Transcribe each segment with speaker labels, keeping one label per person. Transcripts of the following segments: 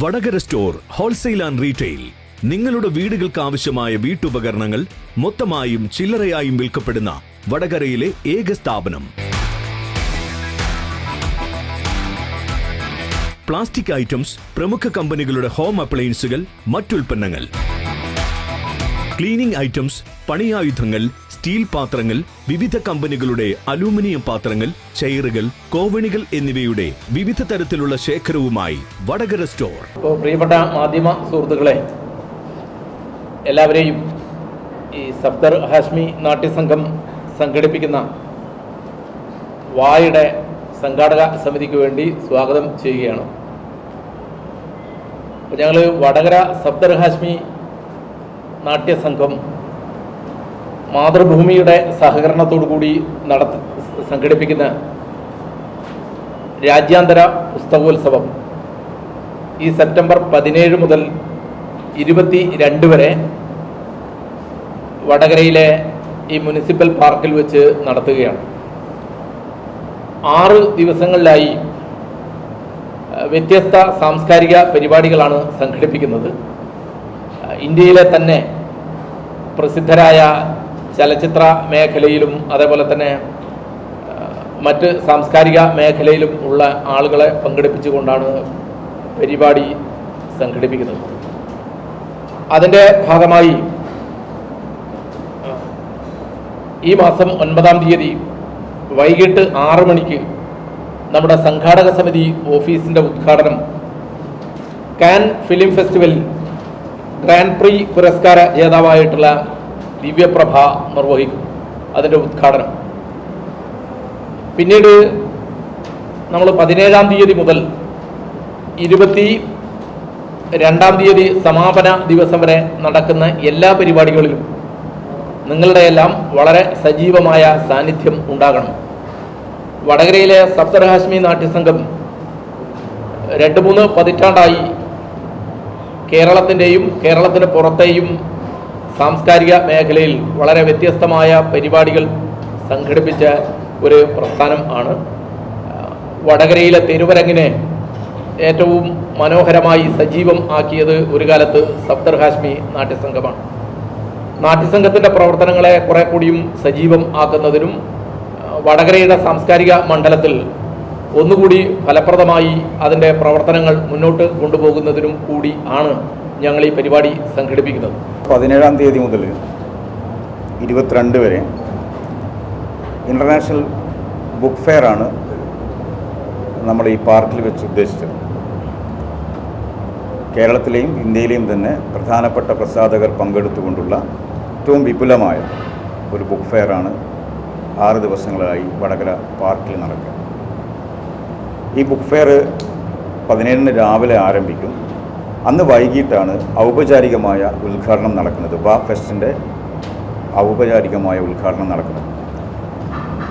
Speaker 1: Vadakara store wholesale and retail. നിങ്ങളുടെ വീടുകൾക്ക് ആവശ്യമായ വീട്ടുപകരണങ്ങൾ മൊത്തമായും ചില്ലറയായും വിൽക്കപ്പെടുന്ന വടകരയിലെ ഏക സ്ഥാപനം. പ്ലാസ്റ്റിക് ഐറ്റംസ്, പ്രമുഖ കമ്പനികളുടെ ഹോം അപ്ലയൻസുകൾ, മറ്റുൽപ്പന്നങ്ങൾ, ക്ലീനിംഗ് ഐറ്റംസ്, പണിയായുധങ്ങൾ, സ്റ്റീൽ പാത്രങ്ങൾ, വിവിധ കമ്പനികളുടെ അലൂമിനിയം പാത്രങ്ങൾ, ചെയറുകൾ, കോവണികൾ എന്നിവയുടെ വിവിധ തരത്തിലുള്ള ശേഖരവുമായി വടകര സ്റ്റോർ.
Speaker 2: പ്രിയപ്പെട്ട മാധ്യമ സുഹൃത്തുക്കളെ, എല്ലാവരെയും ഈ സഫ്ദർ ഹാഷ്മി നാട്യസംഘം സംഘടിപ്പിക്കുന്ന വായുടെ സംഘാടക സമിതിക്ക് വേണ്ടി സ്വാഗതം ചെയ്യുകയാണ്. അപ്പോൾ ഞങ്ങൾ വടകര സഫ്ദർ ഹാഷ്മി നാട്യസംഘം മാതൃഭൂമിയുടെ സഹകരണത്തോടു കൂടി സംഘടിപ്പിക്കുന്ന രാജ്യാന്തര പുസ്തകോത്സവം ഈ സെപ്റ്റംബർ 17 മുതൽ 22 വരെ വടകരയിലെ ഈ മുനിസിപ്പൽ പാർക്കിൽ വെച്ച് നടത്തുകയാണ്. 6 ദിവസങ്ങളിലായി വ്യത്യസ്ത സാംസ്കാരിക പരിപാടികളാണ് സംഘടിപ്പിക്കുന്നത്. ഇന്ത്യയിലെ തന്നെ പ്രസിദ്ധരായ ചലച്ചിത്ര മേഖലയിലും അതേപോലെ തന്നെ മറ്റ് സാംസ്കാരിക മേഖലയിലും ഉള്ള ആളുകളെ പങ്കെടുപ്പിച്ചുകൊണ്ടാണ് പരിപാടി സംഘടിപ്പിക്കുന്നത്. അതിൻ്റെ ഭാഗമായി ഈ മാസം 9-ാം തീയതി വൈകിട്ട് 6 മണിക്ക് നമ്മുടെ സംഘാടക സമിതി ഓഫീസിൻ്റെ ഉദ്ഘാടനം Cannes film festival grand pre പുരസ്കാര ജേതാവായിട്ടുള്ള ദിവ്യപ്രഭ നിർവഹിക്കും അതിൻ്റെ ഉദ്ഘാടനം. പിന്നീട് നമ്മൾ 17-ാം തീയതി മുതൽ 22-ാം തീയതി സമാപന ദിവസം വരെ നടക്കുന്ന എല്ലാ പരിപാടികളിലും നിങ്ങളുടെ എല്ലാം വളരെ സജീവമായ സാന്നിധ്യം ഉണ്ടാകണം. വടകരയിലെ സഫ്ദർ ഹാഷ്മി നാട്യസംഘം 2-3 പതിറ്റാണ്ടായി കേരളത്തിൻ്റെയും കേരളത്തിന് പുറത്തെയും സാംസ്കാരിക മേഖലയിൽ വളരെ വ്യത്യസ്തമായ പരിപാടികൾ സംഘടിപ്പിച്ച ഒരു പ്രസ്ഥാനം ആണ്. വടകരയിലെ തിരുവരങ്ങിനെ ഏറ്റവും മനോഹരമായി സജീവം ആക്കിയത് ഒരു കാലത്ത് സഫ്ദർ ഹാഷ്മി നാട്യസംഘമാണ്. നാട്യസംഘത്തിൻ്റെ പ്രവർത്തനങ്ങളെ കുറെ കൂടിയും സജീവം ആക്കുന്നതിനും വടകരയുടെ സാംസ്കാരിക മണ്ഡലത്തിൽ ഒന്നുകൂടി ഫലപ്രദമായി അതിൻ്റെ പ്രവർത്തനങ്ങൾ മുന്നോട്ട് കൊണ്ടുപോകുന്നതിനും കൂടി ആണ് ഞങ്ങൾ ഈ പരിപാടി സംഘടിപ്പിക്കുന്നത്.
Speaker 3: 17-ാം തീയതി മുതൽ 22 വരെ ഇൻ്റർനാഷണൽ ബുക്ക് ഫെയർ ആണ് നമ്മൾ ഈ പാർക്കിൽ വെച്ച് ഉദ്ദേശിച്ചത്. കേരളത്തിലെയും ഇന്ത്യയിലെയും തന്നെ പ്രധാനപ്പെട്ട പ്രസാധകർ പങ്കെടുത്തുകൊണ്ടുള്ള ഏറ്റവും വിപുലമായ ഒരു ബുക്ക് ഫെയർ ആണ് 6 ദിവസങ്ങളായി വടകര പാർക്കിൽ നടക്കുക. ഈ ബുക്ക് ഫെയർ 17-ന് രാവിലെ ആരംഭിക്കും. അന്ന് വൈകിട്ടാണ് ഔപചാരികമായ ഉദ്ഘാടനം നടക്കുന്നത്. വാ ഫെസ്റ്റിൻ്റെ ഔപചാരികമായ ഉദ്ഘാടനം നടക്കുന്നത്.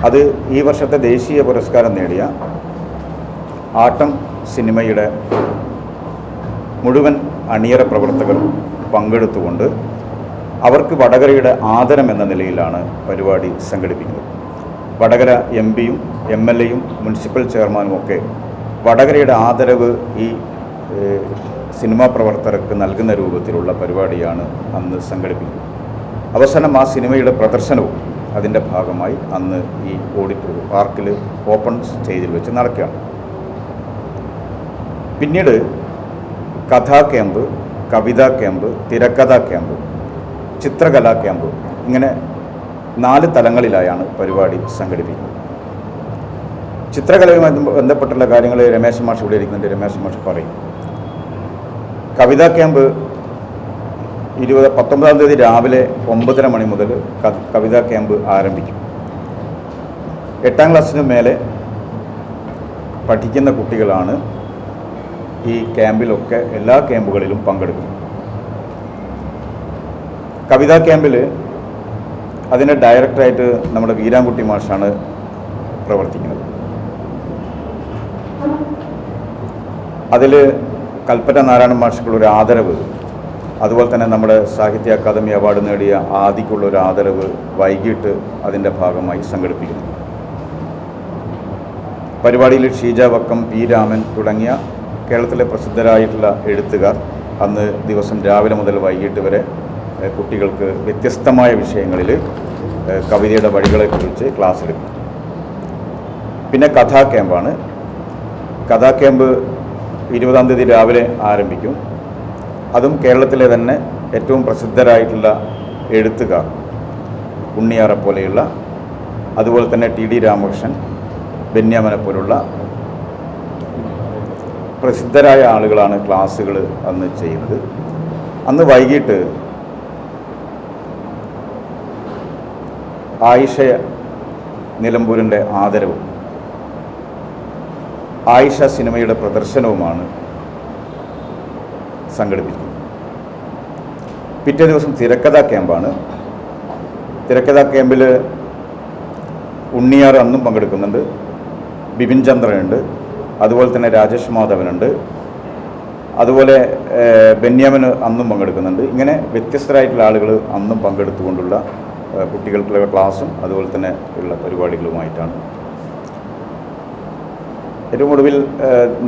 Speaker 3: അത് ഈ വർഷത്തെ ദേശീയ പുരസ്കാരം നേടിയ ആട്ടം സിനിമയുടെ മുഴുവൻ അണിയറ പ്രവർത്തകർ പങ്കെടുത്തുകൊണ്ട് അവർക്ക് വടകരയുടെ ആദരം എന്ന നിലയിലാണ് പരിപാടി സംഘടിപ്പിക്കുന്നത്. വടകര MP-യും MLA-യും മുനിസിപ്പൽ ചെയർമാനും ഒക്കെ വടകരയുടെ ആദരവ് ഈ സിനിമാ പ്രവർത്തകർക്ക് നൽകുന്ന രൂപത്തിലുള്ള പരിപാടിയാണ് അന്ന് സംഘടിപ്പിക്കുന്നത്. അവസാനം ആ സിനിമയുടെ പ്രദർശനവും അതിൻ്റെ ഭാഗമായി അന്ന് ഈ പാർക്കിൽ ഓപ്പൺ സ്റ്റേജിൽ വെച്ച് നടക്കുകയാണ്. പിന്നീട് കഥാ ക്യാമ്പ്, കവിതാ ക്യാമ്പ്, തിരക്കഥാ ക്യാമ്പ്, ചിത്രകലാ ക്യാമ്പ്, ഇങ്ങനെ 4 തലങ്ങളിലായാണ് പരിപാടി സംഘടിപ്പിക്കുന്നത്. ചിത്രകലയുമായി ബന്ധപ്പെട്ടുള്ള കാര്യങ്ങൾ രമേശ് മാഷ് ഇവിടെ ഇരിക്കുന്നുണ്ട്. രമേശ് മാഷ് പറയും. കവിതാ ക്യാമ്പ് 19-ാം തീയതി രാവിലെ 9:30 മണി മുതൽ കവിതാ ക്യാമ്പ് ആരംഭിക്കും. 8-ാം ക്ലാസ്സിന് മേലെ പഠിക്കുന്ന കുട്ടികളാണ് ഈ ക്യാമ്പിലൊക്കെ എല്ലാ ക്യാമ്പുകളിലും പങ്കെടുക്കുന്നത്. കവിതാ ക്യാമ്പിൽ അതിൻ്റെ ഡയറക്ടറായിട്ട് നമ്മുടെ വീരാൻകുട്ടി മാഷാണ് പ്രവർത്തിക്കുന്നത്. അതിൽ കൽപ്പറ്റ നാരായണൻ മാഷക്കുള്ളൊരു ആദരവ്, അതുപോലെ തന്നെ നമ്മുടെ സാഹിത്യ അക്കാദമി അവാർഡ് നേടിയ ആദിക്കുള്ളൊരു ആദരവ് വൈകിട്ട് അതിൻ്റെ ഭാഗമായി സംഘടിപ്പിക്കുന്നു. പരിപാടിയിൽ ഷീജ വക്കം, പി രാമൻ തുടങ്ങിയ കേരളത്തിലെ പ്രസിദ്ധരായിട്ടുള്ള എഴുത്തുകാർ അന്ന് ദിവസം രാവിലെ മുതൽ വൈകിട്ട് വരെ കുട്ടികൾക്ക് വ്യത്യസ്തമായ വിഷയങ്ങളിൽ കവിതയുടെ വഴികളെക്കുറിച്ച് ക്ലാസ് എടുക്കും. പിന്നെ കഥാ ക്യാമ്പാണ്. കഥാ ക്യാമ്പ് 20-ാം തീയതി രാവിലെ ആരംഭിക്കും. അതും കേരളത്തിലെ തന്നെ ഏറ്റവും പ്രസിദ്ധരായിട്ടുള്ള എഴുത്തുകാർ, ഉണ്ണിയാറെ പോലെയുള്ള, അതുപോലെ തന്നെ TD രാമകൃഷ്ണൻ, ബെന്യാമനെ പോലുള്ള പ്രസിദ്ധരായ ആളുകളാണ് ക്ലാസ്സുകൾ അന്ന് ചെയ്യുന്നത്. അന്ന് വൈകിട്ട് ആയിഷ നിലമ്പൂരിൻ്റെ ആദരവും ആയിഷ സിനിമയുടെ പ്രദർശനവുമാണ് സംഘടിപ്പിക്കുന്നത്. പിറ്റേ ദിവസം തിരക്കഥാ ക്യാമ്പാണ്. തിരക്കഥാ ക്യാമ്പിൽ ഉണ്ണിയാർ അന്നും പങ്കെടുക്കുന്നുണ്ട്, ബിപിൻ ചന്ദ്രനുണ്ട്, അതുപോലെ തന്നെ രാജേഷ് മാധവനുണ്ട്, അതുപോലെ ബെന്യാമിന് അന്നും പങ്കെടുക്കുന്നുണ്ട്. ഇങ്ങനെ വ്യത്യസ്തരായിട്ടുള്ള ആളുകൾ അന്നും പങ്കെടുത്തുകൊണ്ടുള്ള കുട്ടികൾക്കുള്ള ക്ലാസ്സും അതുപോലെ തന്നെ ഉള്ള പരിപാടികളുമായിട്ടാണ്. ഏറ്റവും ഒടുവിൽ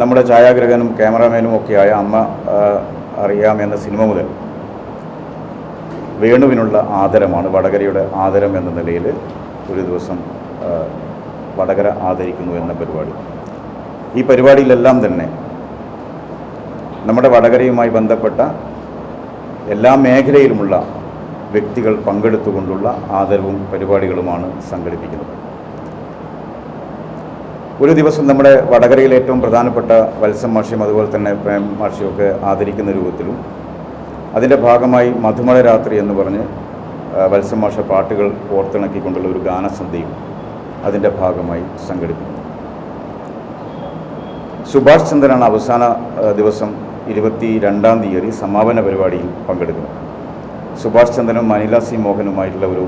Speaker 3: നമ്മുടെ ഛായാഗ്രഹകനും ക്യാമറാമാനും ഒക്കെയായ അമ്മ അറിയാം എന്ന സിനിമ മുതൽ വേണുവിനുള്ള ആദരമാണ്, വടകരയുടെ ആദരം എന്ന നിലയിൽ ഒരു ദിവസം വടകര ആദരിക്കുന്നു എന്ന പരിപാടി. ഈ പരിപാടിയിലെല്ലാം തന്നെ നമ്മുടെ വടകരയുമായി ബന്ധപ്പെട്ട എല്ലാ മേഖലയിലുമുള്ള വ്യക്തികൾ പങ്കെടുത്തുകൊണ്ടുള്ള ആദരവും പരിപാടികളുമാണ് സംഘടിപ്പിക്കുന്നത്. ഒരു ദിവസം നമ്മുടെ വടകരയിലെ ഏറ്റവും പ്രധാനപ്പെട്ട വത്സം മാഷിയും അതുപോലെ തന്നെ പ്രേം മാഷിയൊക്കെ ആദരിക്കുന്ന രൂപത്തിലും അതിൻ്റെ ഭാഗമായി മധുമഴ രാത്രി എന്ന് പറഞ്ഞ് വത്സം മാഷ പാട്ടുകൾ ഓർത്തിണക്കിക്കൊണ്ടുള്ള ഒരു ഗാനസന്ധ്യയും അതിൻ്റെ ഭാഗമായി സംഘടിപ്പിക്കുന്നു. സുഭാഷ് ചന്ദ്രനാണ് അവസാന ദിവസം 22-ാം തീയതി സമാപന പരിപാടിയിൽ പങ്കെടുക്കുന്നത്. സുഭാഷ് ചന്ദ്രനും അനില സി മോഹനുമായിട്ടുള്ള ഒരു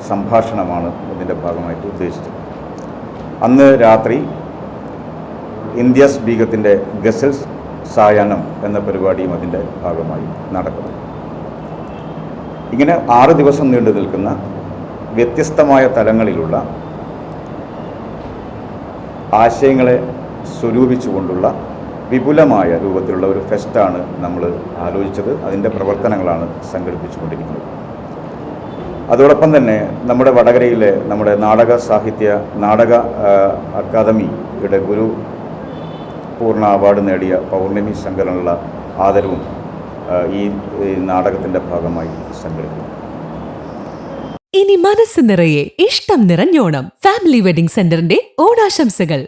Speaker 3: സംഭാഷണമാണ് ഇതിൻ്റെ ഭാഗമായിട്ട് ഉദ്ദേശിച്ചത്. അന്ന് രാത്രി ഇന്ത്യാസ് ബീഗത്തിൻ്റെ ഗസൽസ് സായാഹ്നം എന്ന പരിപാടിയും അതിൻ്റെ ഭാഗമായി നടക്കുന്നു. ഇങ്ങനെ 6 ദിവസം നീണ്ടു നിൽക്കുന്ന വ്യത്യസ്തമായ തലങ്ങളിലുള്ള ആശയങ്ങളെ സ്വരൂപിച്ചുകൊണ്ടുള്ള വിപുലമായ രൂപത്തിലുള്ള ഒരു ഫെസ്റ്റാണ് നമ്മൾ ആലോചിച്ചത്. അതിൻ്റെ പ്രവർത്തനങ്ങളാണ് സംഘടിപ്പിച്ചുകൊണ്ടിരിക്കുന്നത്. അതോടൊപ്പം തന്നെ നമ്മുടെ വടകരയിലെ നമ്മുടെ നാടക അക്കാദമിയുടെ ഗുരു പൂർണ്ണ അവാർഡ് നേടിയ പൗർണമി ശങ്കരനുള്ള ആദരവും ഈ നാടകത്തിൻ്റെ ഭാഗമായി സംഘടിപ്പിക്കും.
Speaker 4: ഇനി മനസ്സ് നിറയെ ഇഷ്ടം നിറഞ്ഞോണം. ഫാമിലി വെഡിംഗ് സെന്ററിന്റെ ഓണാശംസകൾ.